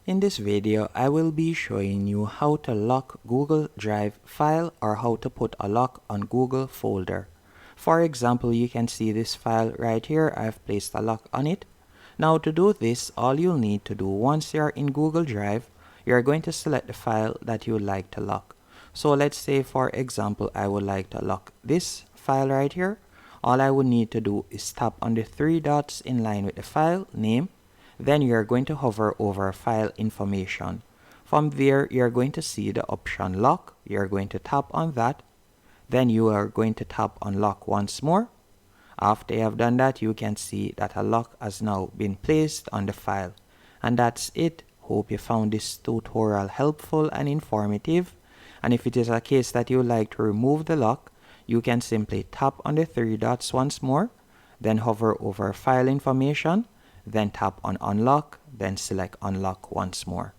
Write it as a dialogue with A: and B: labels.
A: In this video, I will be showing you how to lock Google Drive file or how to put a lock on Google folder. For example, you can see this file right here. I've placed a lock on it. Now to do this, all you'll need to do once you're in Google Drive, you're going to select the file that you would like to lock. So let's say, for example, I would like to lock this file right here. All I would need to do is tap on the three dots in line with the file name. Then you're going to hover over file information. From there, you're going to see the option lock. You're going to tap on that. Then you are going to tap on lock once more. After you have done that, you can see that a lock has now been placed on the file. And that's it. Hope you found this tutorial helpful and informative. And if it is a case that you would like to remove the lock, you can simply tap on the three dots once more, then hover over file information, then tap on unlock, then select unlock once more.